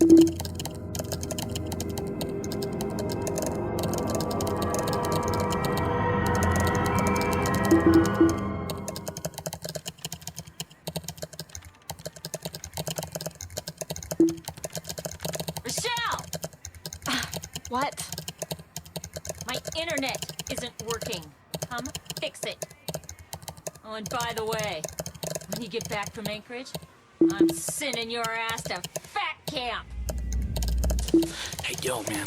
Rochelle! What? My internet isn't working. Come fix it. Oh, and by the way, when you get back from Anchorage, I'm sending your ass to Fat Camp. Hey, yo, man.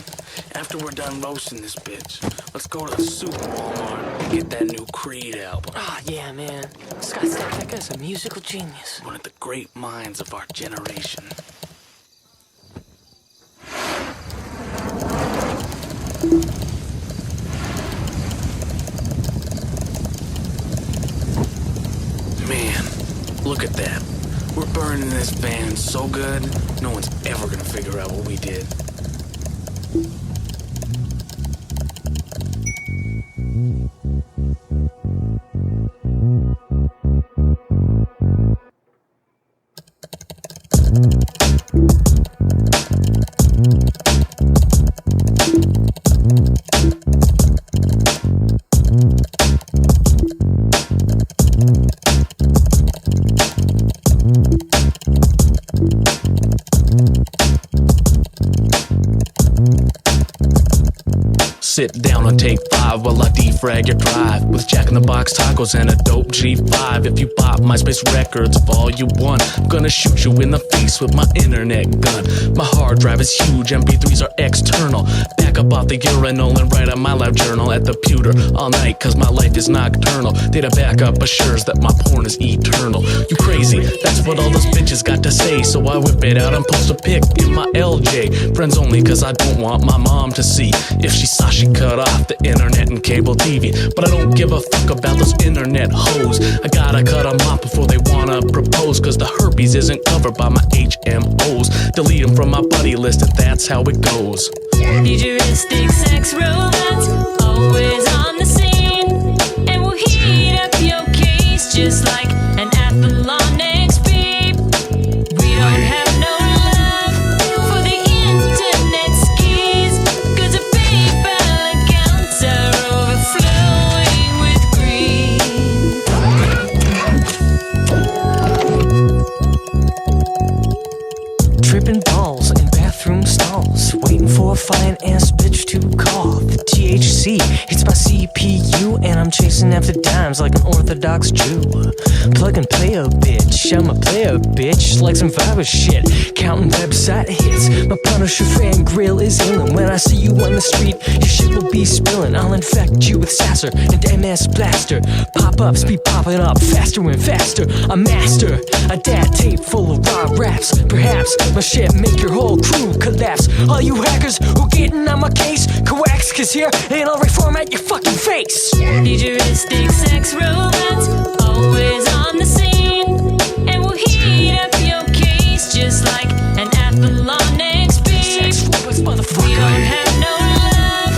After we're done roasting this bitch, let's go to the Super Walmart and get that new Creed album. Yeah, man. That guy's a musical genius. One of the great minds of our generation. Man, look at that. We're burning this van so good, no one's ever gonna figure out what we did. Sit down and take 5 while I defrag your drive with Jack-in-the-Box tacos and a dope G5. If you bought MySpace Records Volume 1, I'm gonna shoot you in the face with my internet gun. My hard drive is huge, MP3s are external. Back up off the urinal and write on my live journal at the pewter all night, cause my life is nocturnal. Data backup assures that my porn is eternal. You crazy, that's what all those bitches got to say. So I whip it out and post a pic in my LJ. Friends only cause I don't want my mom to see. If she saw, she cut off the internet and cable TV. But I don't give a fuck about those internet hoes. I gotta cut them off before they wanna propose, cause the herpes isn't covered by my HMOs. Delete them from my buddy list and that's how it goes. Futuristic sex robots, always on the scene, and we'll heat up your case just like an Athlon XP. We don't have no love for the internet skis, cause the PayPal accounts are overflowing with greed. Tripping balls in bathroom stalls, waiting for a fine ass bitch to call. The THC hits my CPU and I'm chasing after dimes like an Orthodox Jew. Plug and play a bitch, I'm a player bitch, like some virus shit, counting website hits. My Punisher fan grill is illin'. When I see you on the street, your shit will be spillin'. I'll infect you with Sasser and MS Blaster. Pop-ups be popping up faster and faster. I master a dad tape full of raw raps. Perhaps my shit make your whole crew collapse. All you hackers who gettin' on my case, coax, cause here ain't I'll reformat your fucking face. Futuristic sex robots, always on the scene, and we'll heat up your case just like an Athlon XP. Sex robots, We motherfucker. don't have no love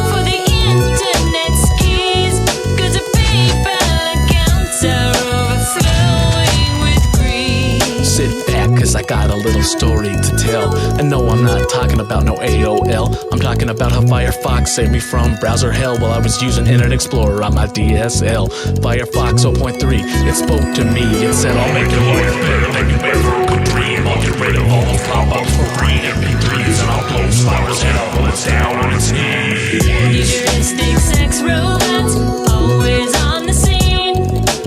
for the internet skis, cause the PayPal accounts are overflowing with greed. Sit back, cause I got a little story to tell. And no, I'm not talking about no AOL. I'm talking about how Firefox saved me from browser hell while I was using Internet Explorer on my DSL. Firefox 0.3, it spoke to me. It said, I'll make your life better than you ever could dream. I'll get rid of all those pop-ups for free MP3s, and I'll blow flowers hell while it's down on its knees. Futuristic sex robots, always on the scene,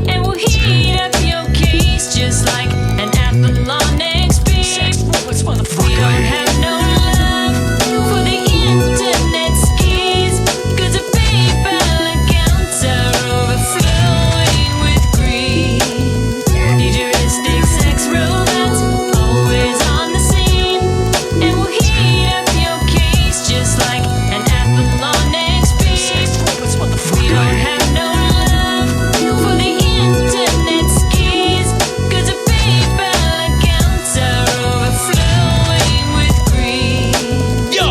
and we'll heat up your case just like an Athlon XP. Sex robots, We motherfucker. don't have no love for the internet skis, cause the PayPal accounts are overflowing with greed. Futuristic sex robots, always on the scene, and we'll heat up your case just like an Athlon XP. Sex robots, We motherfucker. don't have no love for the internet skis, cause the PayPal accounts are overflowing with greed. Yo!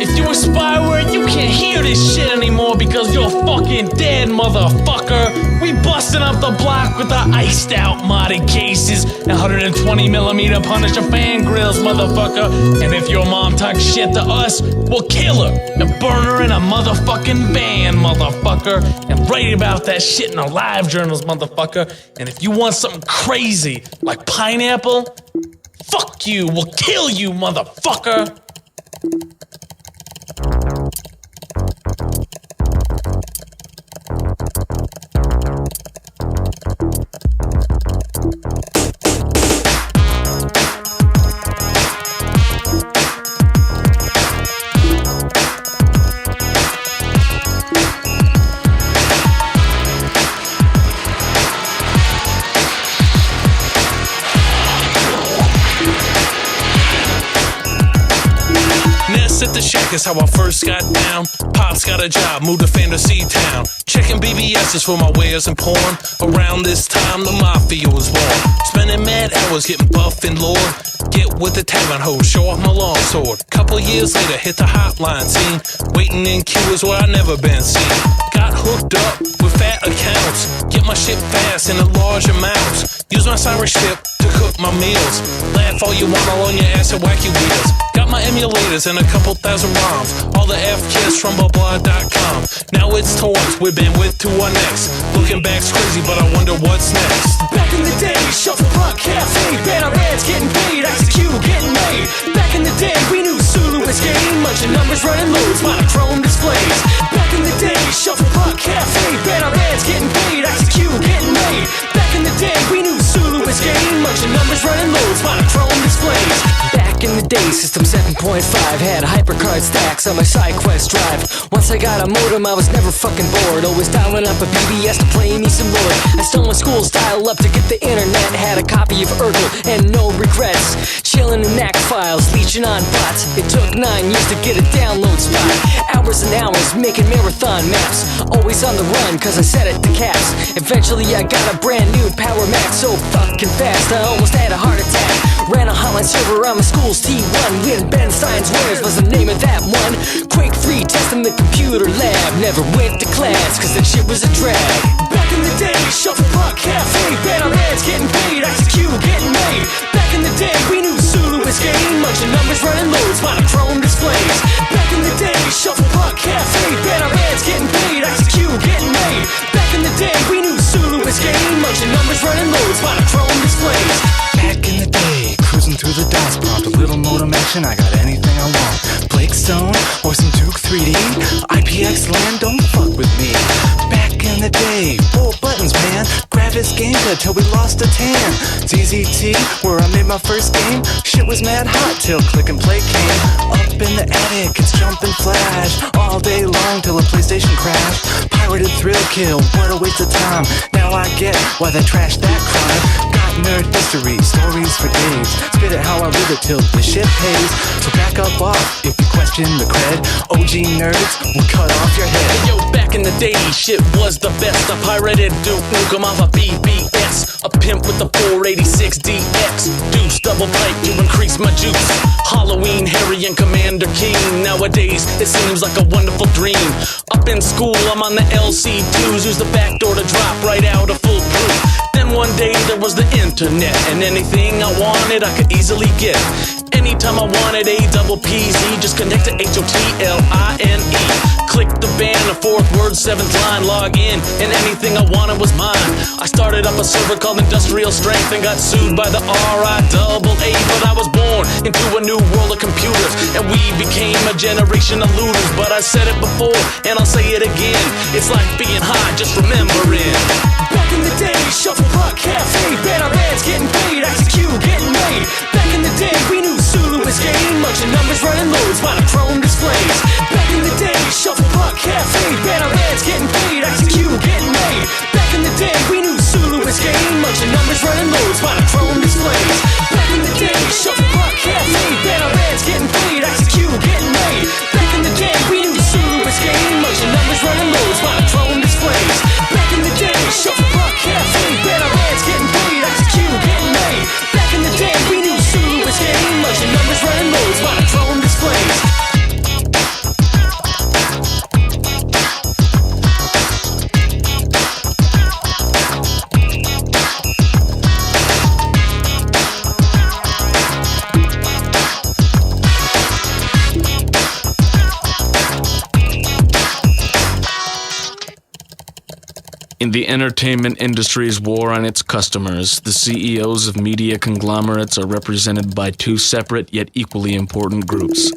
If you a spyware, you can't hear this shit anymore because you're fucking dead, motherfucker! We busting up the block with the iced out modded cases and 120mm Punisher fan grills, motherfucker. And if your mom talks shit to us, we'll kill her and burn her in a motherfucking van, motherfucker, and write about that shit in our live journals, motherfucker. And if you want something crazy like pineapple, fuck you, we'll kill you, motherfucker. At the shack is how I first got down. Pops got a job, moved to Fantasy Town. Checking BBS's for my wares and porn. Around this time, the mafia was born. Spending mad hours getting buff and lord. Get with the tavern hoe, show off my longsword. Couple years later, hit the hotline scene. Waiting in queue is where I never been seen. Got hooked up with fat accounts. Get my shit fast in a large amounts. Use my Cyrus ship to cook my meals. Laugh all you want, all on your ass and wacky wheels. Got my emulators and a couple thousand ROMs. All the F-kids from blah.com. Now it's toys with bandwidth to our necks. Looking back's crazy, but I wonder what's next. Back in the day, Shuffle Rock Cafe, banner ads getting paid, execute getting made. Back in the day, we knew Zulu was game, bunch of numbers running loads, monochrome displays. Back in the day, Shuffle Rock Cafe, banner ads getting paid, execute getting made. Back in the day, we knew Zulu was game, bunch of numbers running loads, monochrome displays. Back in the day, System 7.5 had hypercard stacks on my SideQuest drive. Once I got a modem, I was never fucking bored. Always dialing up a BBS to play me some Lord. I stole my school's dial up to get the internet. Had a copy of Urkel and no regrets. Chilling in NAC files, leeching on bots. It took 9 years to get a download spot. Hours and hours making marathon maps. Always on the run cause I set it to caps. Eventually I got a brand new Power Mac so fucking fast I almost had a heart attack. Ran a hotline server on my school's T1. We had Ben Stein's Wares was the name of that one. Quake 3 test in the computer lab. Never went to class cause that shit was a drag. Back in the day, Shuffle Rock Cafe, banner ads getting paid, execute getting made. Back in the day, we knew Zulu was game, bunch of numbers running loads, monochrome displays. Back in the day, Shuffle Rock Cafe, banner ads getting paid, execute getting made. Back in the day, we knew Zulu was game, bunch of numbers running loads, monochrome displays. Back in the day, cruising through the DOS prompt, a little modem action, I got anything I want. Blake Stone or some Duke 3D, IPX land, don't fuck with me. Back in the day, 4 buttons, man, Gravis Gamepad till we lost a tan. ZZT, where I made my first game, shit was mad hot till Click and Play came. Up in the attic, it's jump and flash, all day long till a PlayStation crashed. Pirated Thrill Kill, what a waste of time, now I get why they trashed that crime. Got nerd history, stories for days, spit it how I live it till the shit pays. So back up off if you question the cred, OG nerds will cut off your head. Hey, yo, back in the day, shit was the best. I pirated Duke Nukem off a BBS, a pimp with the 486 DX, Deuce double pipe to increase my juice. Halloween, Harry and Commander King. Nowadays, it seems like a wonderful dream. Up in school, I'm on the LC2s. Use the back door to drop right out of foolproof. Then one day there was the internet, and anything I wanted I could easily get. Anytime I wanted a double PZ, just connect to HOTLINE. Click the banner, 4th word, 7th line, log in, and anything I wanted was mine. I started up a server called Industrial Strength and got sued by the RIAA, but I was born into a new world of computers, and we became a generation of looters. But I said it before, and I'll say it again, it's like being high, just remembering. Back in the day, Shuffle Rock Cafe, banner ads getting paid, execute getting made. Back in the day, we knew Zulu was game, bunch of numbers running loads, monochrome displays. Back in the day, Shuffle Rock Cafe, banner ads getting paid, execute getting made. Back in the day, we knew Zulu was game, bunch of numbers running loads, monochrome displays. Back in the day, Shuffle Rock Cafe, banner ads getting paid, execute getting made. Back in the day, we knew Zulu was game, bunch of numbers running loads, monochrome displays. Back in the day, Shuffle Rock Cafe, banner ads getting paid, execute getting made. Back in the day, we knew Zulu was game, bunch of numbers running loads, monochrome displays. In the entertainment industry's war on its customers, the CEOs of media conglomerates are represented by two separate yet equally important groups.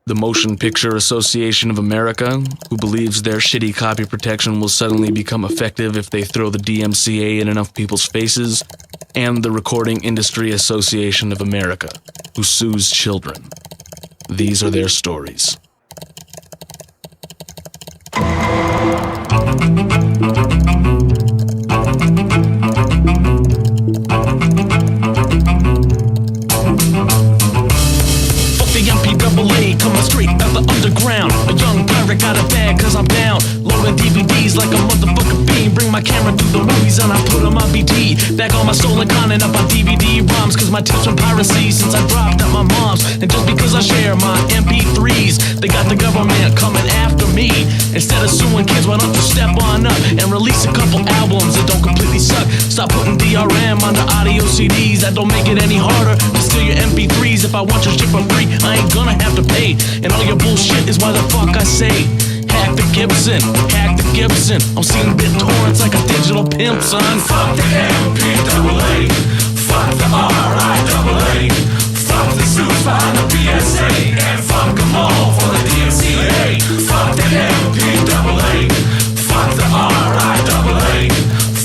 The Motion Picture Association of America, who believes their shitty copy protection will suddenly become effective if they throw the DMCA in enough people's faces, and the Recording Industry Association of America, who sues children. These are their stories. MPAA coming straight out the underground. A young pirate got a bag cause I'm down. Loading DVDs like a motherfucking bean. Bring my camera through the movies and I put them on BD. Back all my stolen content up on DVD ROMs. Cause my tips from piracy since I dropped at my mom's. And just because I share my MP3s, they got the government coming after me. Instead of suing kids, why don't you step on up and release a couple albums that don't completely suck. Stop putting DRM on the audio CDs. That don't make it any harder to steal your MP3s. If I want your shit for free, I ain't gonna have to pay. And all your bullshit is why the fuck I say hack the Gibson, hack the Gibson. I'm seeing BitTorrents like a digital pimp, son. Fuck the MPAA, fuck the RIAA, fuck the suits by the PSA, and fuck them all for the DMCA. Fuck the MPAA, fuck the RIAA,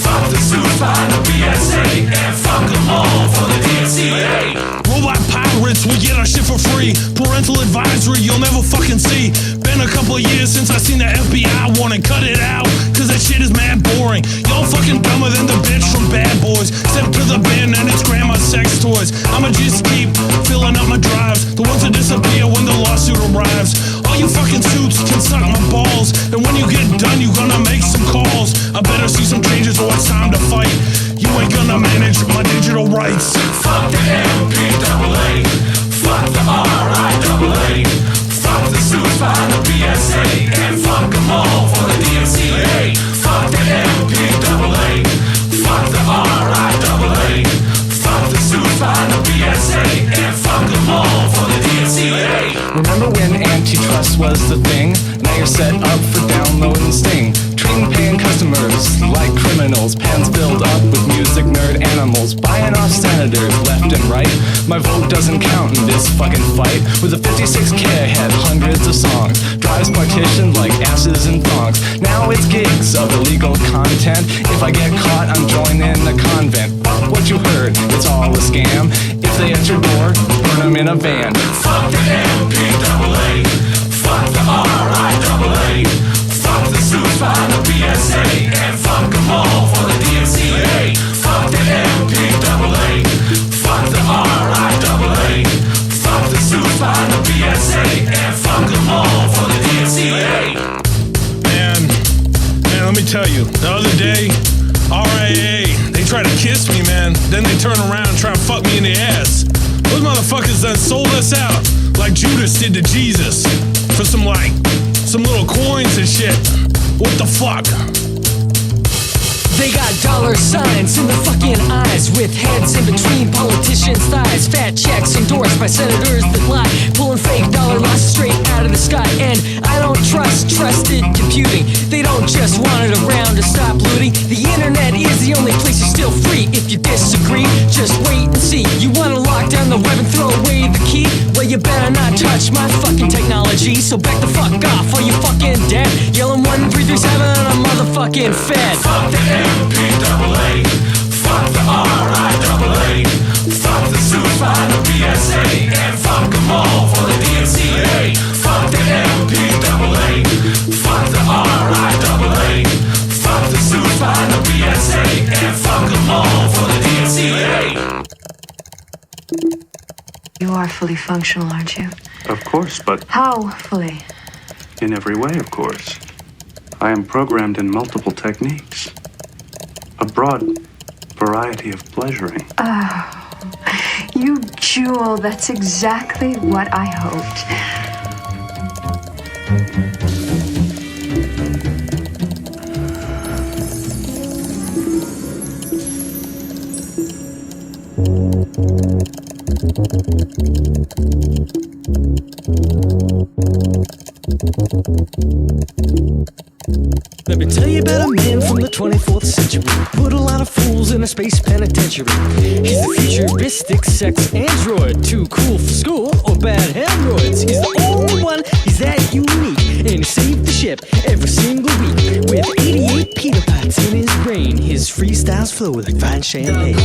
fuck the suits by the PSA, and fuck them all for the DMCA. Robot pirates, we get our shit for free. Parental advisory, you'll never fucking see. Been a couple of years since I seen the FBI warning. Cut it out, cause that shit is mad boring. Y'all fucking dumber than the bitch from Bad Boys. Step to the bin and it's grandma's sex toys. I'ma just keep filling up my drives, the ones that disappear when the lawsuit arrives. All you fucking suits can suck my balls, and when you get done you gonna make some calls. I better see some changes or it's time to fight. You ain't gonna manage my digital rights. Fuck the MPAA, fuck the RIAA, fuck the suits by the PSA, and fuck them all for the DMCA. Fuck the MPAA, fuck the RIAA, fuck the suits by the PSA, and fuck them all for the DMCA. Remember when antitrust was the thing? Now you're set up for download and sting. Treating paying customers like criminals. Pens filled up with music nerd animals. Buying off senators left and right. My vote doesn't count in this fucking fight. With a 56K I had hundreds of songs. Drives partitioned like asses and thongs. Now it's gigs of illegal content. If I get caught, I'm joining the convent. Fuck what you heard, it's all a scam. If they at your door, burn them in a van. Fuck the MPAA, fuck the RIAA, fuck the suits by the PSA, and fuck them all for the DMCA. Fuck the MPAA, fuck the RIAA, fuck the suits by the PSA, and fuck them all for the DMCA. Man, let me tell you, the other day, RIA, they try to kiss me, man. Then they turn around and try to fuck me in the ass. Those motherfuckers done sold us out like Judas did to Jesus for some little coins and shit. What the fuck? They got dollar signs in the fucking eyes, with heads in between politicians' thighs. Fat checks endorsed by senators that lie, pulling fake dollar losses straight out of the sky. And I don't trust trusted computing. They don't just want it around to stop looting. The internet is the only place you're still free. If you disagree, just wait and see. You wanna lock down the web and throw away the key? Well, you better not touch my fucking technology. So back the fuck off, are you fucking dead? Yelling 1337 and I'm motherfucking fed. Fuck the MPAA, fuck the RIAA, fuck the suits by the PSA, and fuck them all for the DMCA. Fuck the MPAA, fuck the RIAA, fuck the suits by the PSA, and fuck them all for the DMCA. You are fully functional, aren't you? Of course, but How fully? in every way, of course. I am programmed in multiple techniques. A broad variety of pleasuring. You jewel, that's exactly what I hoped. Let me tell you about a man from the 24th century. Put a lot of fools in a space penitentiary. He's the futuristic sex android. Too cool for school or bad hemorrhoids. He's the only one, he's that unique. And he saved the ship every single week. With 88 Peter Pots in his brain. His freestyles flow like fine champagne.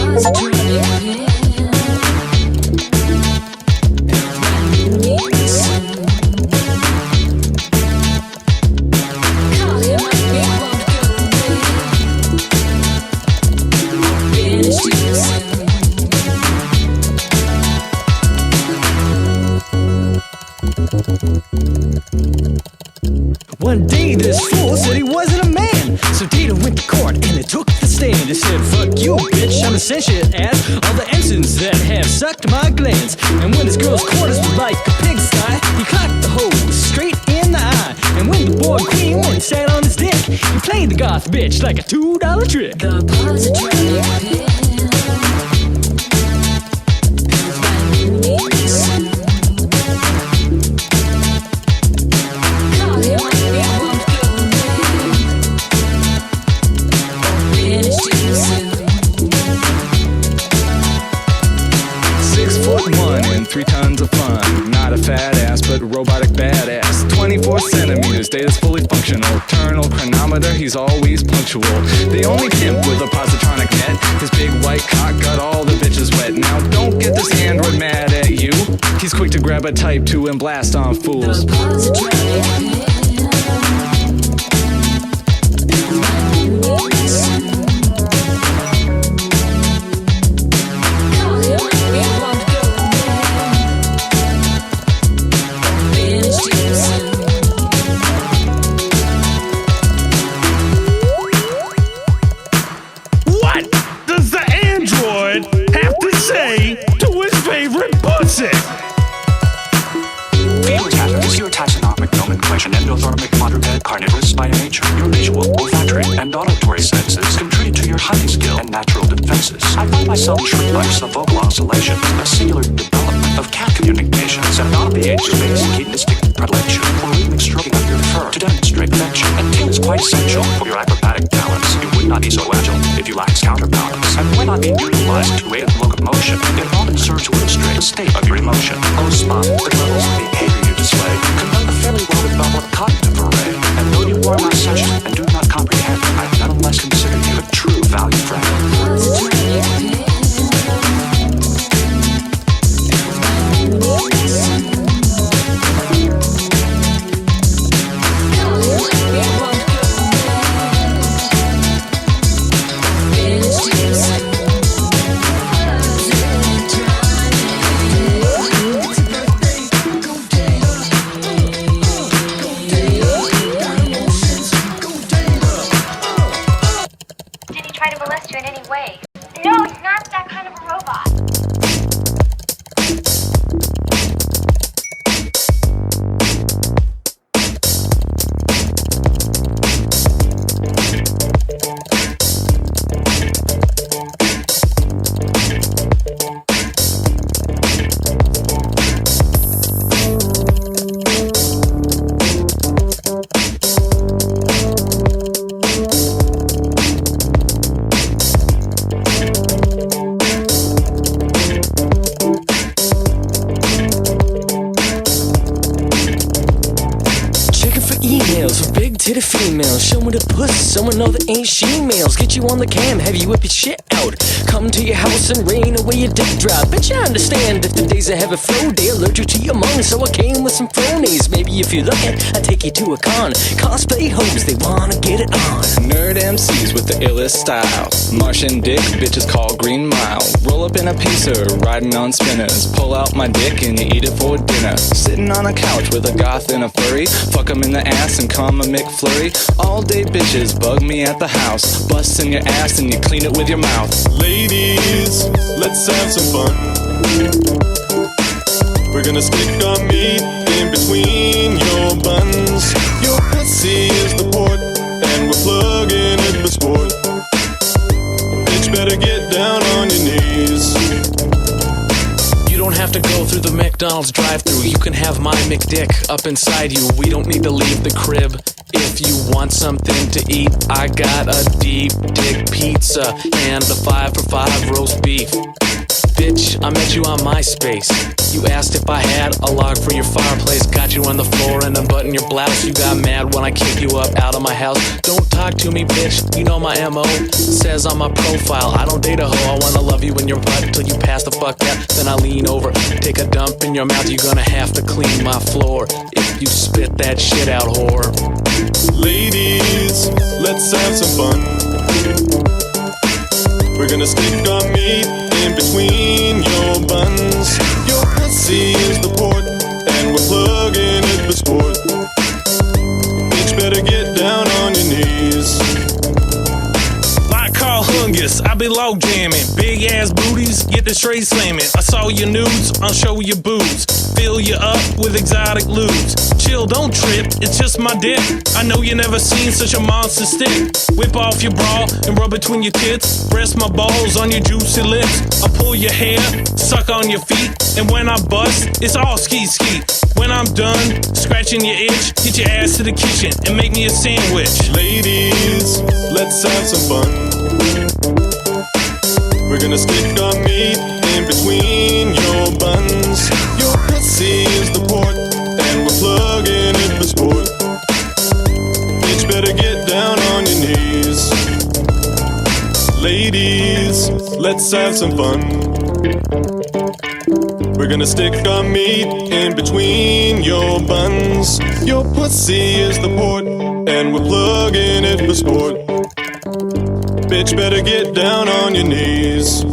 One day this fool said he wasn't a man. So Data went to court and they took the stand. He said, fuck you, bitch, I'm a sentient as all the ensigns that have sucked my glands. And when his girl's quarters were like a pigsty, he cocked the hose straight in the eye. And when the boy queen went and sat on his dick, he played the goth bitch like a $2 trick. The positive and 3 tons of fun. Not a fat ass, but robotic badass. 24 centimeters, Data's fully functional. Eternal chronometer, he's always punctual. The only pimp with a positronic net. His big white cock got all the bitches wet. Now don't get this android mad at you. He's quick to grab a type 2 and blast on fools. Endothermic quadruped carnivorous by nature. Your visual, olfactory, and auditory senses contribute to your hunting skill and natural defenses. I find myself intrigued by the vocal oscillations, a singular development of cat communications, and not the age-based hedonistic predilection for rhythmic stroking of your fur to demonstrate affection. And tail is quite essential for your acrobatic talents. You would not be so agile if you lacked counterbalance, and why not be utilized to aid locomotion? It often serves to illustrate the state of your emotion. Oh, spot the levels of behavior you display. Conduct a fairly well-developed cognitive array. And though you are my session and do not comprehend, I nonetheless consider you a true value friend. To the females, show me the puss, someone know that ain't she males. Get you on the cam, have you whip your shit out. Come to your house and rain away your dick drop. Bet you understand if the days I have a flow, they allergic to your mung. So I came with some phonies. Maybe if you look it, I take you to a con. Cosplay hoes, they wanna get it on. Nerd MCs with the illest style. Martian dick, bitches call Green Mile. Roll up in a pacer, riding on spinners. Pull out my dick and you eat it for dinner. Sitting on a couch with a goth and a furry. Fuck 'em in the ass and call 'em a McFlurry. All day bitches bug me at the house. Bust in your ass and you clean it with your mouth. Ladies, let's have some fun. We're gonna stick our meat in between your buns. Your pussy is the port, and we're plugging it for sport. Bitch, better get down on your knees. You don't have to go through the McDonald's drive-thru. You can have my McDick up inside you. We don't need to leave the crib. If you want something to eat, I got a deep dick pizza and a 5 for 5 roast beef. Bitch, I met you on MySpace. You asked if I had a log for your fireplace. Got you on the floor and unbuttoned your blouse. You got mad when I kicked you up out of my house. Don't talk to me, bitch, you know my MO. Says on my profile, I don't date a hoe. I wanna love you in your butt till you pass the fuck out. Then I lean over, take a dump in your mouth. You're gonna have to clean my floor if you spit that shit out, whore. Ladies, let's have some fun. We're gonna stick our meat in between your buns. Your pussy is the port, and we're plugging it for sport. Bitch, better get down on your knees. Like Carl Hungus, I be log jamming. Big ass booties, get the straight slamming. I saw your nudes, I'll show you boobs. Fill you up with exotic lubes. Chill, don't trip, it's just my dick. I know you never seen such a monster stick. Whip off your bra and rub between your tits. Rest my balls on your juicy lips. I pull your hair, suck on your feet. And when I bust, it's all ski. When I'm done scratching your itch, get your ass to the kitchen and make me a sandwich. Ladies, let's have some fun. We're gonna stick our meat in between your buns. Your pussy is the port, and we're plugging it for sport. Bitch, better get down on your knees. Ladies, let's have some fun. We're gonna stick our meat in between your buns. Your pussy is the port, and we're plugging it for sport. Bitch, better get down on your knees.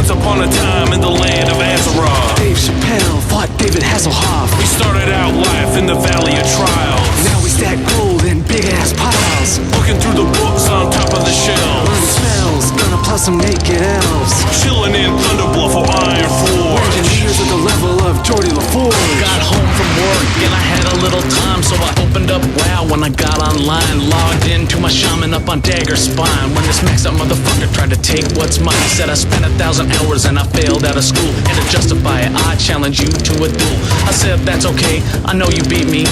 Once upon a time in the land of Azeroth, Dave Chappelle fought David Hasselhoff. we started out life in the Valley of Trials. Now we stack gold in big ass piles. Looking through the books on top of the shelves. Learn spells, gonna plus some naked elves. Chilling in Thunderbluff or Iron Forge. Engineers at the level of Geordie LaForge. Got home from work and I had a little time, so I opened up WoW when I got online. Logged into my shaman up on Dagger Spine. When this maxed out motherfucker tried to take what's mine, he said I spent 1,000 hours and I failed out of school. And to justify it, I challenge you to a duel. I said that's okay, I know you beat me.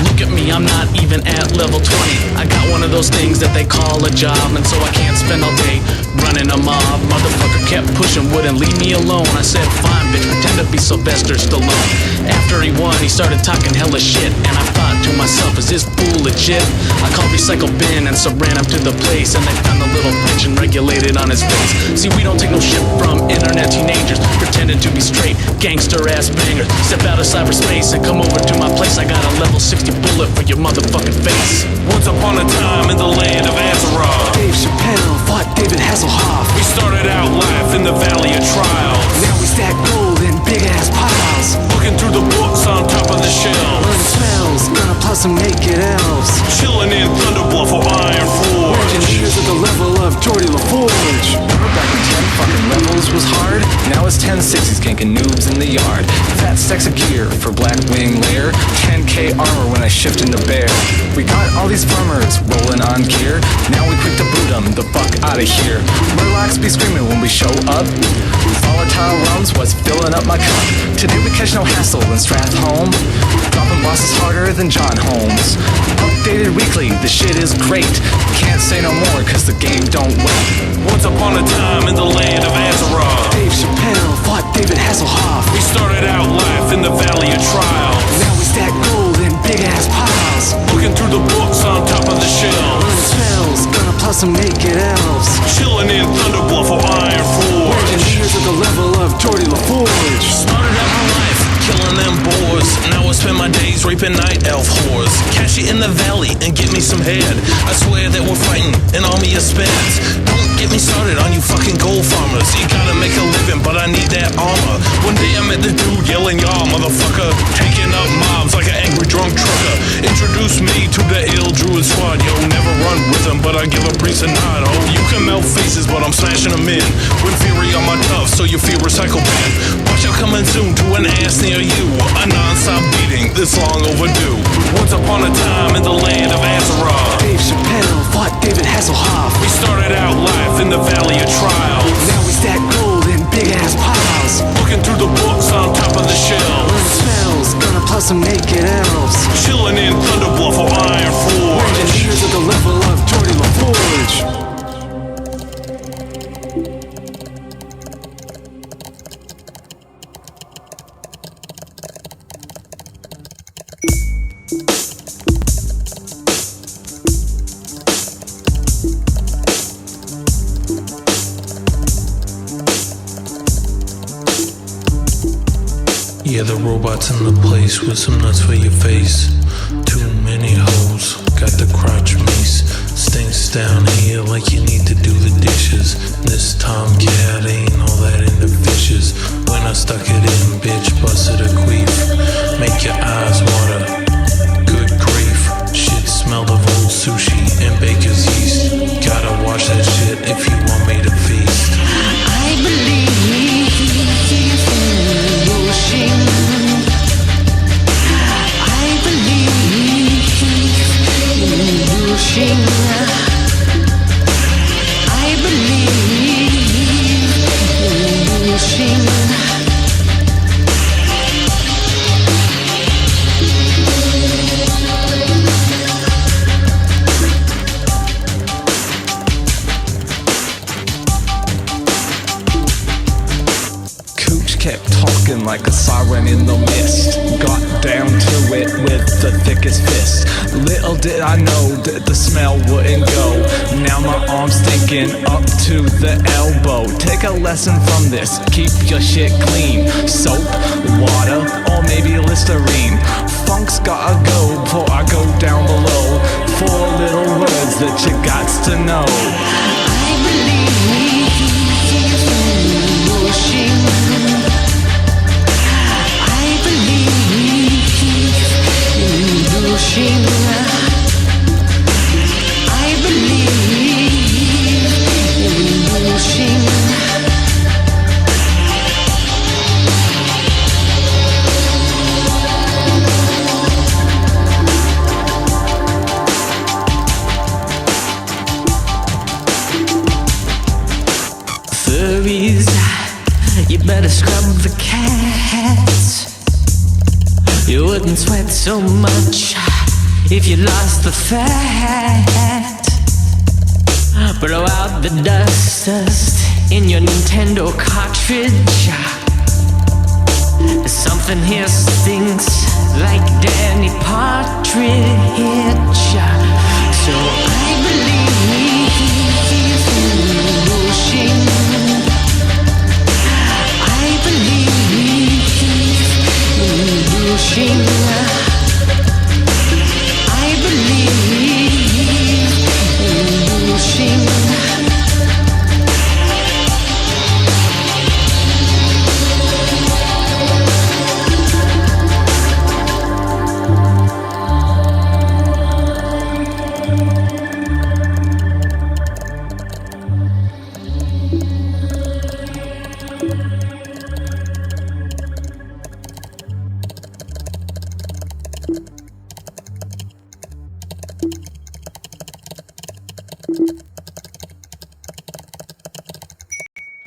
Look at me, I'm not even at level 20. I got one of those things that they call a job, and so I can't spend all day running a mob. Motherfucker kept pushing, wouldn't leave me alone. I said fine bitch, pretend to be Sylvester Stallone. After he won, he started talking hella shit, and I thought to myself, is this fool legit? I called Recycle Bin and so ran up to the place, and they found the little bitch and regulated on his face. See, we don't take no shit from internet teenagers pretending to be straight gangster ass bangers. Step out of cyberspace and come over to my place. I got a level 60 bullet for your motherfucking face. Once upon a time in the land of Azeroth, Dave Chappelle fought David Hasselhoff. we started out life in the Valley of Trials. Now we stack gold in big ass piles. Looking through the books on top of the Learn shelves. spells, gonna plus some naked elves. Chilling in Thunderbluff or Iron Forge. Engineers at the level of Geordie LaForge. Remember back when 10 fucking levels was hard? Now it's 10 60s ganking noobs in the yard. Fat stacks of gear for Blackwing lair. 10k armor when I shift into bear. We got all these farmers rolling on gear. Now we quick to boot them the fuck out of here. Murlocs be screaming when we show up. Volatile rums was filling up my cup. Today we catch no hassle in Strathholm. Dropping bosses harder than John Holmes. Updated weekly, the shit is great. Can't say no more cause the game don't wait. Once upon a time in the land of Azeroth, Dave Chappelle fought David Hasselhoff. we started out life in the Valley of Trials. Now we stack gold in big ass piles. Looking through the books on top of the Learn shelves. spells, gonna plus some naked elves. Chilling in Thunderbluff or Iron Forge. Engineers at the level of Geordie LaForge. Started out my life killing them boars. Now I spend my day days, raping night elf whores. Cash it in the valley and get me some head. I swear that we're fighting an army of speds. Don't get me started on you fucking gold farmers. You gotta make a living, but I need that armor. One day I met the dude yelling, y'all motherfucker, taking up mobs like an angry drunk trucker. Introduce me to the ill druid squad. Yo, never run with them, but I give a priest a nod. Oh, you can melt faces, but I'm smashing them in. With fury on my tough, so you feel recycle bin. Watch out coming soon to an ass near you. A non-stop beating, this long overdue. Once upon a time in the land of Azeroth, Dave Chappelle fought David Hasselhoff. we started out life in the Valley of Trials. Now we stack gold in big ass piles. Looking through the books on top of the Learn shelves. spells, gonna plus some naked elves. Chilling in Thunderbluff or Iron Forge. Engineers at the level of Jordy LaForge. Yeah, the robot's in the place with some nuts for your face. Too many hoes, got the crotch mace. Stinks down here like you need to do the dishes. This tomcat ain't all that into fishes. When I stuck it in, bitch, busted a queef. Make your eyes water, good grief. Shit smelled of old sushi and baker's yeast. Gotta wash that shit if you want me to feast. I believe in washing. I believe in washing. I believe in washing. Cooch kept talking like a siren in the mist. Got down to it with the thickest fist. Little did I know that the smell wouldn't go. Now my arm's stinking up to the elbow. Take a lesson from this, keep your shit clean. Soap, water, or maybe Listerine. Funk's gotta go before I go down below. 4 little words that you gots to know. I believe in washing. I believe in washing. I believe in washing. Furries, you better scrub the cats. You wouldn't sweat so much if you lost the fat. Blow out the dust in your Nintendo cartridge. Something here stinks like Danny Partridge. So I believe in washing. I believe in washing. I believe in washing.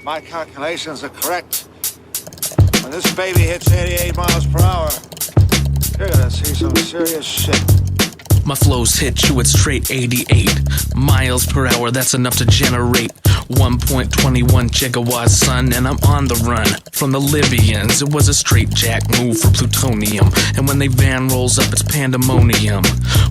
My calculations are correct. When this baby hits 88 miles per hour, you're gonna see some serious shit. My flows hit you at straight 88 miles per hour, that's enough to generate 1.21 gigawatts, son, and I'm on the run from the Libyans. It was a straight jack move for plutonium, and when they van rolls up, it's pandemonium.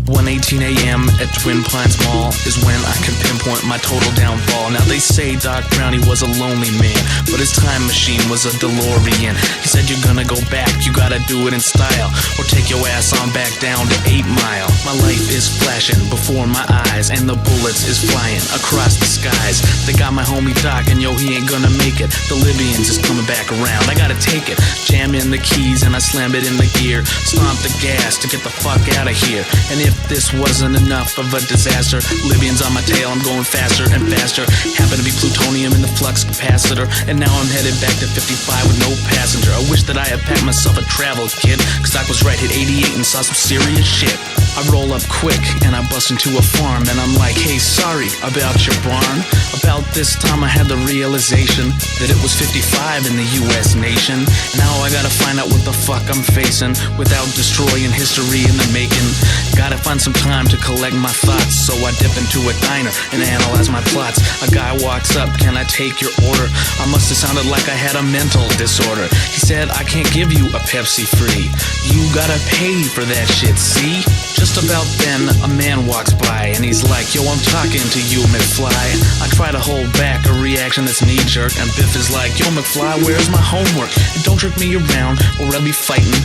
1:18 a.m. at Twin Pines Mall is when I can pinpoint my total downfall. Now they say Doc Brownie was a lonely man, but his time machine was a DeLorean. He said you're gonna go back, you gotta do it in style, or take your ass on back down to 8 Mile. My life is flashing before my eyes, and the bullets is flying across the skies. They got my homie Doc, and yo, he ain't gonna make it. The Libyans is coming back around, I gotta take it. Jam in the keys and I slam it in the gear, stomp the gas to get the fuck out of here. And if this wasn't enough of a disaster, Libyans on my tail, I'm going faster and faster. Happen to be plutonium in the flux capacitor, and now I'm headed back to 55 with no passenger. I wish that I had packed myself a travel kit, cause Doc was right, hit 88 and saw some serious shit. I roll up quick and I bust into a farm, and I'm like, hey, sorry about your barn. About this time I had the realization that it was 55 in the US nation. Now I gotta find out what the fuck I'm facing without destroying history in the making. Gotta find some time to collect my thoughts, so I dip into a diner and analyze my plots. A guy walks up, can I take your order? I must have sounded like I had a mental disorder. He said, I can't give you a Pepsi free, you gotta pay for that shit, see? Just about then, a man walks by and he's like, yo, I'm talking to you, McFly. I try to hold back a reaction that's knee-jerk, and Biff is like, yo, McFly, where's my homework? And don't jerk me around or I'll be fighting.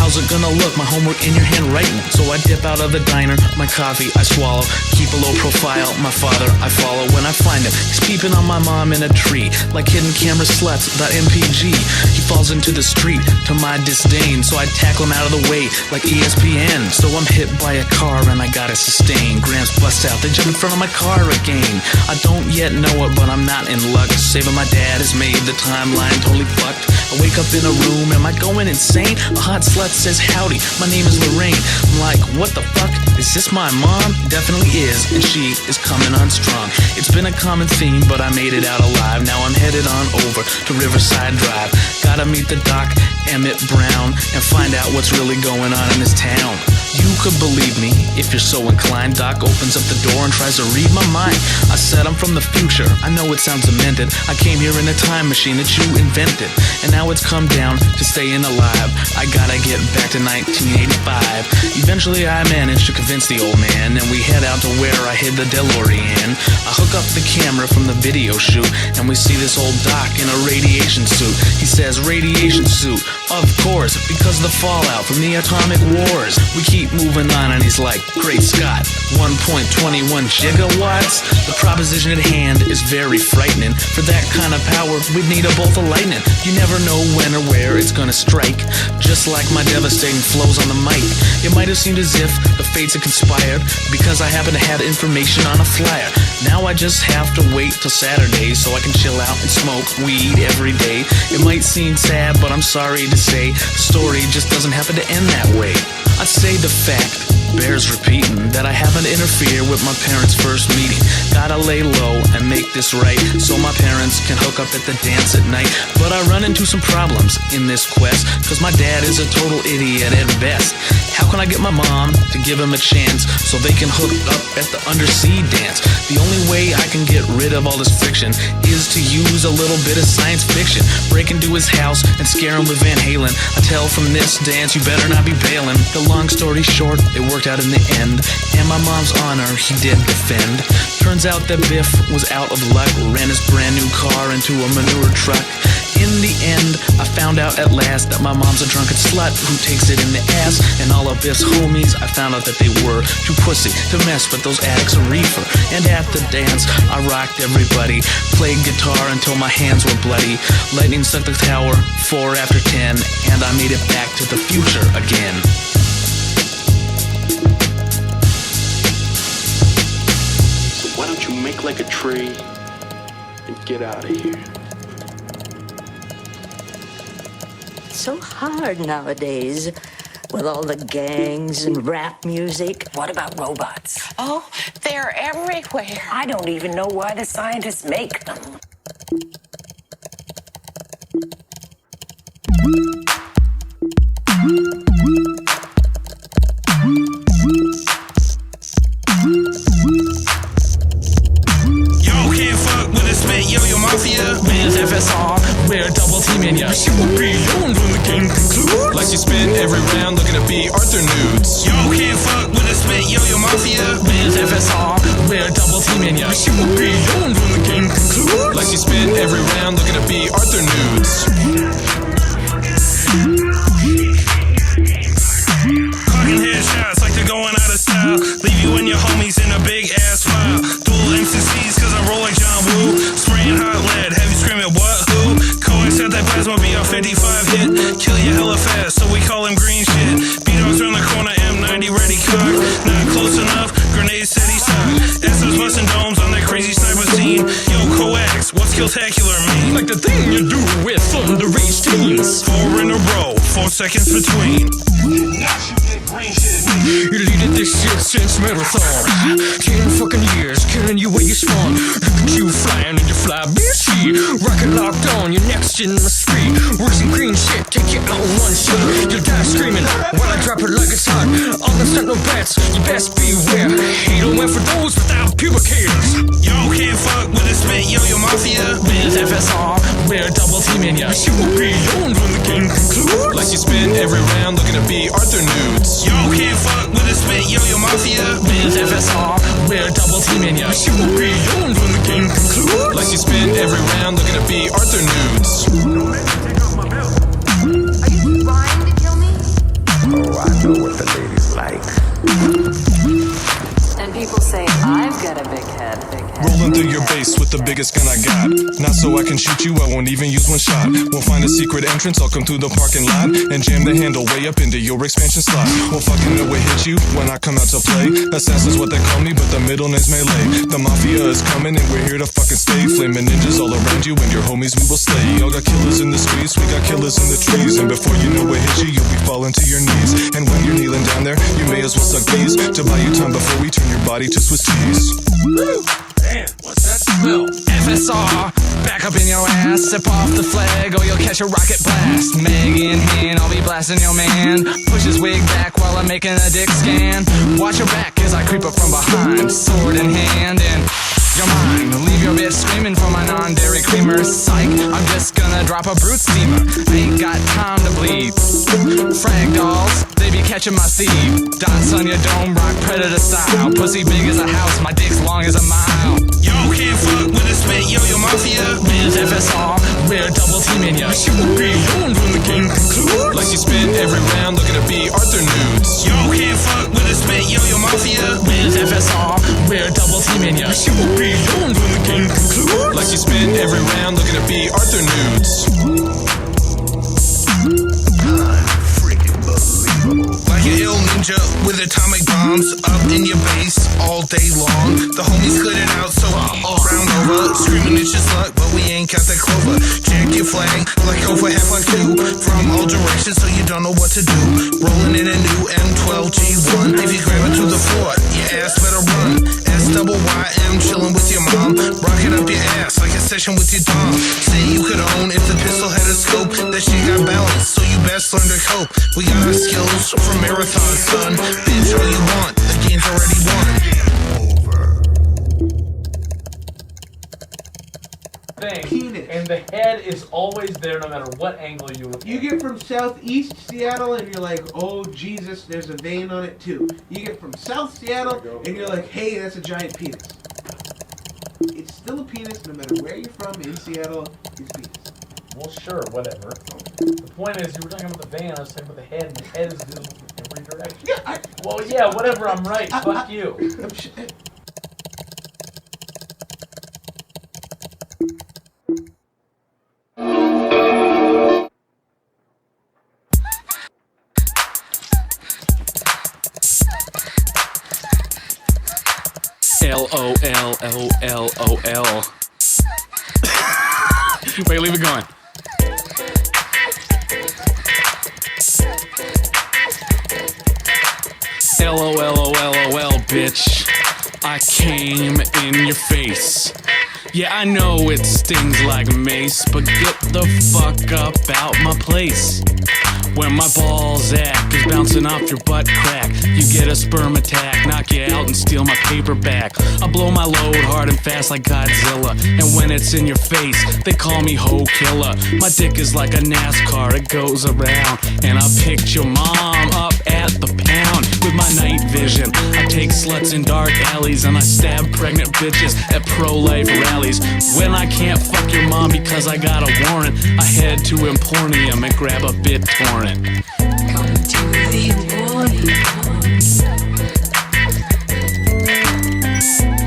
How's it gonna look, my homework in your handwriting? So I dip out of the diner, my coffee I swallow, keep a low profile, my father I follow. When I find him, he's peeping on my mom in a tree, like hidden camera sluts.mpg. He falls into the street to my disdain, so I tackle him out of the way like ESPN. So I'm hit by a car and I gotta sustain. Gramps bust out, they jump in front of my car again. I don't yet know it, but I'm not in luck. Saving my dad has made the timeline totally fucked. I wake up in a room, am I going insane? A hot slut says howdy, my name is Lorraine. I'm like, what the fuck? Is this my mom? Definitely is, and she is coming on strong. It's been a common theme, but I made it out alive. Now I'm headed on over to Riverside Drive. Gotta meet the Doc, Emmett Brown, and find out what's really going on in this town. You could believe me if you're so inclined. Doc opens up the door and tries to read my mind. I said I'm from the future, I know it sounds demented. I came here in a time machine that you invented, and now it's come down to staying alive. I gotta get back to 1985. Eventually I managed to convince the old man, and we head out to where I hid the DeLorean. I hook up the camera from the video shoot, and we see this old Doc in a radiation suit. He says, radiation suit, of course, because of the fallout from the atomic wars. We keep moving on and he's like, great Scott, 1.21 gigawatts? The proposition at hand is very frightening. For that kind of power, we'd need a bolt of lightning. You never know when or where it's gonna strike. Just like my devastating flows on the mic, it might have seemed as if the fates had conspired, because I happen to have information on a flyer. Now I just have to wait till Saturday so I can chill out and smoke weed every day. It might seem sad, but I'm sorry to say, the story just doesn't happen to end that way. I'd say the fact bears repeating that I happen to interfere with my parents' first meeting. Gotta lay low and make this right so my parents can hook up at the dance at night. But I run into some problems in this quest, cause my dad is a total idiot at best. How can I get my mom to give him a chance so they can hook up at the undersea dance? The only way I can get rid of all this friction is to use a little bit of science fiction. Break into his house and scare him with Van Halen. I tell from this dance, you better not be bailing. The long story short, it worked out in the end, and my mom's honor he did defend. Turns out that Biff was out of luck, ran his brand new car into a manure truck. In the end, I found out at last that my mom's a drunken slut who takes it in the ass. And all of Biff's homies, I found out that they were too pussy to mess with those addicts of reefer. And at the dance, I rocked everybody, played guitar until my hands were bloody. Lightning struck the tower 4 after 10, and I made it back to the future again. Why don't you make like a tree and get out of here? It's so hard nowadays with all the gangs and rap music. What about robots? Oh, they're everywhere. I don't even know why the scientists make them. Y'all can't fuck with us, man. nudes. Yo, can't fuck with a spit, yo mafia. With FSR, we're double teaming ya. She will be owned when the game concludes. Like she spent every round looking to be Arthur nudes. Clocking headshots like they're going out of style. Leave you and your homies in a big ass file. Dual MCCs cause I roll like John Woo. Spraying hot lead, have you screaming what, who? Coax got that plasma, be on 55 hit. Kill you hella fast, so we call him green shit. B-Dogs around the corner, M90 ready cock. Not close enough, grenade steady sock. SO's busting domes on that crazy sniper scene. Yo, coax, what's killtacular mean? Like the thing you do with underage teens. 4 in a row, 4 seconds between. You deleted this shit since marathon. 10 fucking years, killing you where you spawn. Look at you flying in your fly BC. Rocket locked on, your next gen must free. Work some green shit, take you out in one shot. You'll die screaming while I drop it like it's hot. All the sentinel bats, you best beware. Halo went for those without pubic hairs. Yo, can't fuck with a spit, yo mafia. With FSR, we're double teaming ya. She will be owned when the game concludes. Like you spend every round looking to be Arthur nudes. Yo, can't fuck with a spit, yo mafia. With FSR, we're double teaming ya. She will be owned when the game concludes. Like you spend every round looking to be Arthur nudes. Are you trying to kill me? Oh, I know what the ladies like. And people say I've got a big head. Rolling through your base with the biggest gun I got. Not so I can shoot you, I won't even use one shot. We'll find a secret entrance, I'll come through the parking lot and jam the handle way up into your expansion slot. We'll fucking know it hit you when I come out to play. Assassin's what they call me, but the middle name's Melee. The mafia is coming and we're here to fucking stay. Flaming ninjas all around you and your homies we will slay. Y'all got killers in the streets, we got killers in the trees. And before you know it hit you, you'll be falling to your knees. And when you're kneeling down there, you may as well suck these to buy you time before we turn your body to Swiss cheese. Damn, what's that smell? FSR, back up in your ass. Sip off the flag or you'll catch a rocket blast. Meg in hand, I'll be blasting your man. Push his wig back while I'm making a dick scan. Watch your back as I creep up from behind. Sword in hand and you're mine. Leave your bitch screaming for my non-dairy creamer. Psych, I'm just gonna drop a brute steamer. Ain't got time to bleed. Frag dolls, they be catching my seed. Dots on your dome, rock predator style. Pussy big as a house, my dick's long as a mile. Yo, can't fuck with a spit, yo mafia. With FSR, we're double teaming ya. She will be owned when the game concludes. Like you spend every round looking to be Arthur nudes. Yo, can't fuck with a spit, yo mafia. With FSR, we're double teaming ya. She will be owned when the game concludes. Like you spend every round looking to be Arthur nudes. Like an ill ninja with atomic bombs up in your base all day long. The homies cleared it out, so round over. Screaming it's just luck, but we ain't got that clover. Jack your flag like over half like two. From all directions, so you don't know what to do. Rolling in a new M12G1. If you grab it to the floor, your ass better run. SYYM chilling with your mom. Rocking up your ass like a session with your dom. Say you could own if the pistol had a scope. That shit got balance, so you best learn to cope. We got our skills from Marathon, son. Bitch, all you want, the game's already won. Thing. And the head is always there no matter what angle you look at. You get from southeast Seattle and you're like, oh Jesus, there's a vein on it too. You get from South Seattle and you're like, hey, that's a giant penis. It's still a penis no matter where you're from in Seattle, it's penis. Well, sure, whatever. The point is, you were talking about the vein, I was talking about the head, and the head is visible from every direction. Yeah, well, yeah, whatever, I'm right. Fuck you. LOL. Wait, leave it going. LOL, bitch. I came in your face. Yeah, I know it stings like mace, but get the fuck up out my place. Where my balls at is bouncing off your butt crack. You get a sperm attack, knock you out and steal my paper back. I blow my load hard and fast like Godzilla, and when it's in your face, they call me Ho Killer. My dick is like a NASCAR, it goes around, and I picked your mom up at the pound. sluts in dark alleys, and I stab pregnant bitches at pro-life rallies. When I can't fuck your mom because I got a warrant, I head to Emporium and grab a BitTorrent. Come to the Emporium.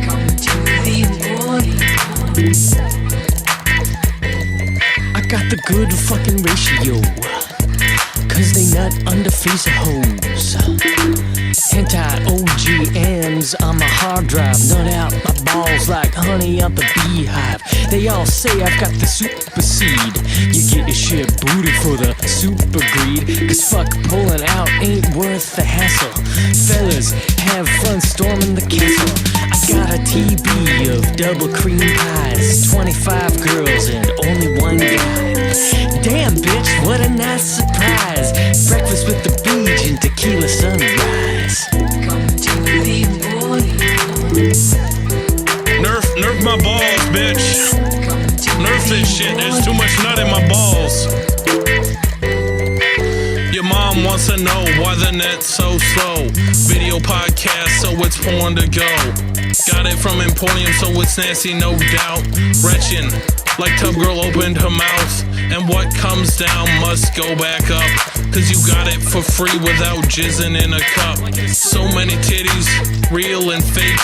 Come to the Emporium. I got the good fucking ratio, 'cause they nut under face of hoes. Anti-OGMs on my hard drive, nut out my balls like honey out the beehive. They all say I've got the super seed. You get your shit booted for the super greed, 'cause fuck pulling out ain't worth the hassle. Fellas, have fun storming the castle. I got a TB of double cream pies, 25 girls and only one guy. Damn bitch, what a nice surprise. Breakfast with the beach and tequila sunrise. Come to the Emporium. Nerf my balls, bitch. Nerf this shit, there's too much nut in my balls. Your mom wants to know why the net's so slow. Video podcast, so it's porn to go. Got it from Emporium, so it's nasty, no doubt. Retching, like Tub Girl opened her mouth. And what comes down must go back up, 'cause you got it for free without jizzing in a cup. So many titties, real and fake.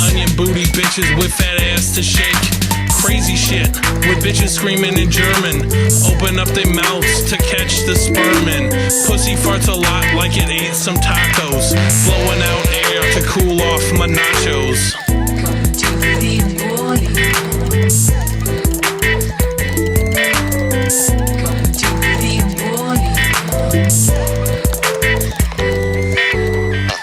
Onion booty bitches with fat ass to shake. Crazy shit, with bitches screaming in German. Open up their mouths to catch the sperm in. Pussy farts a lot like it ate some tacos. Blowing out air to cool off my nachos. Come to the Emporium. Come to the Emporium.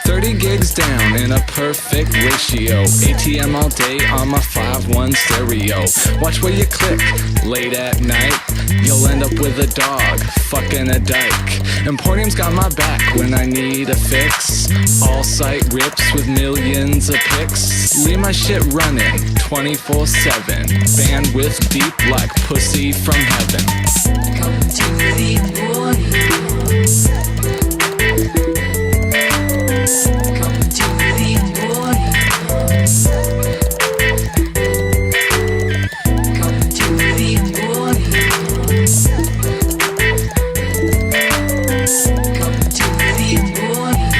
30 gigs down in a perfect ratio. ATM all day on my 5.1 stereo. Watch where you click. Late at night, you'll end up with a dog fucking a dyke. Emporium's got my back when I need a fix. All site rips with millions of pics. Leave my shit running 24/7. Bandwidth deep like pussy from heaven. Come to the Emporium. Come to the Emporium. Come to the Emporium. Come to the Emporium.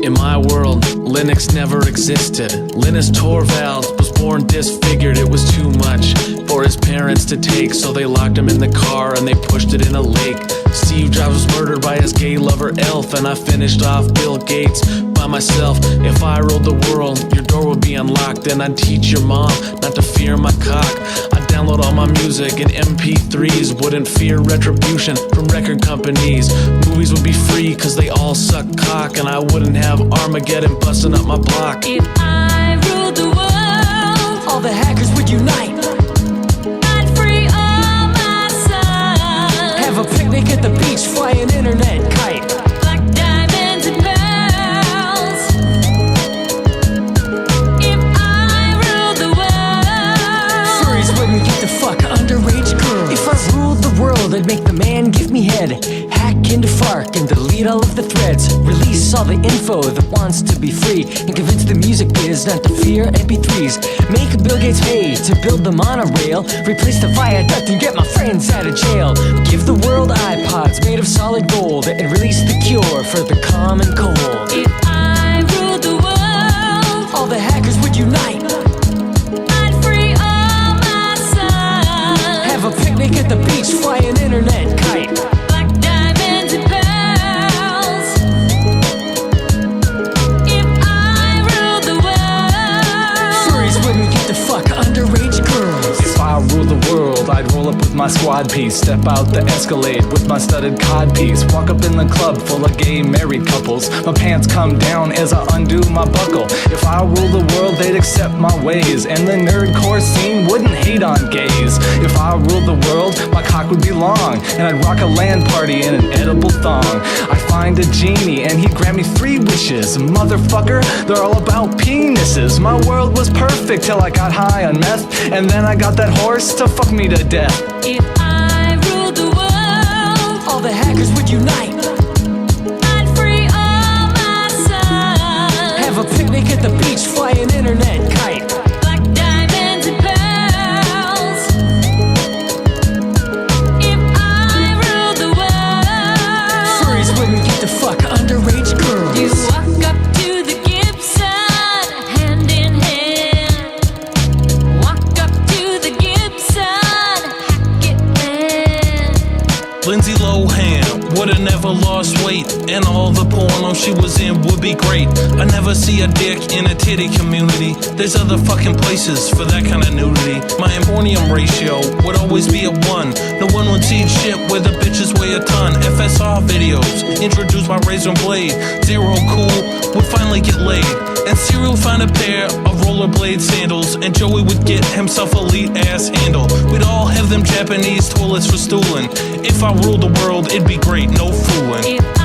In my world, Linux never existed. Linus Torvalds was born disfigured. It was too much for his parents to take, so they locked him in the car and they pushed it in a lake. Steve Jobs was murdered by his gay lover Elf, and I finished off Bill Gates by myself. If I ruled the world, your door would be unlocked, and I'd teach your mom not to fear my cock. I'd download all my music in MP3s, wouldn't fear retribution from record companies. Movies would be free 'cause they all suck cock, and I wouldn't have Armageddon busting up my block. If I ruled the world, All the hackers would unite. I'd free all my sons. Have a picnic at the beach, fly an internet kite. Like diamonds and pearls. If I ruled the world, Furries wouldn't get the fuck underage girls. If I ruled the world, I'd make the man give me head. Hack into FARC and delete all of the threads. Release all the info that wants to be free, and convince the music biz not to fear MP3s. Make Bill Gates pay to build the monorail. Replace the viaduct and get my friends out of jail. Give the world iPods made of solid gold, and release the cure for the common cold. if I ruled the world, All the hackers would unite. I'd free all my sons. Have a picnic at the beach, fly an internet kite. Like diamonds and pearls. If I ruled the world, Furries wouldn't get the fuck underage girls. If I ruled the world, I'd roll up with my my squad piece. Step out the Escalade with my studded codpiece. Walk up in the club full of gay married couples. My pants come down as I undo my buckle. If I rule the world, they'd accept my ways, and the nerdcore scene wouldn't hate on gays. If I ruled the world, my cock would be long, and I'd rock a land party in an edible thong. I'd find a genie, and he'd grant me 3 wishes. Motherfucker, they're all about penises. My world was perfect till I got high on meth, and then I got that horse to fuck me to death. If I ruled the world, all the hackers would unite. I'd free all my sons. Have a picnic at the beach, fly an internet kite. Black diamonds and pearls. If I ruled the world, furries wouldn't get to fuck underage girls. you walk up to the Gibson, hand in hand. Walk up to the Gibson, hack it man. Lindsay Lohan would've never lost weight, and all the porno she was in would be great. I never see a dick in a titty community. There's other fucking places for that kind of nudity. My emporium ratio would always be at 1. No one would see shit where the bitches weigh a ton. FSR videos introduced by Razor and Blade. Zero Cool would finally get laid, and Cyril would find a pair of rollerblade sandals, and Joey would get himself a elite ass handle. We'd all have them Japanese toilets for stooling. If I ruled the world, it'd be great, no fooling. If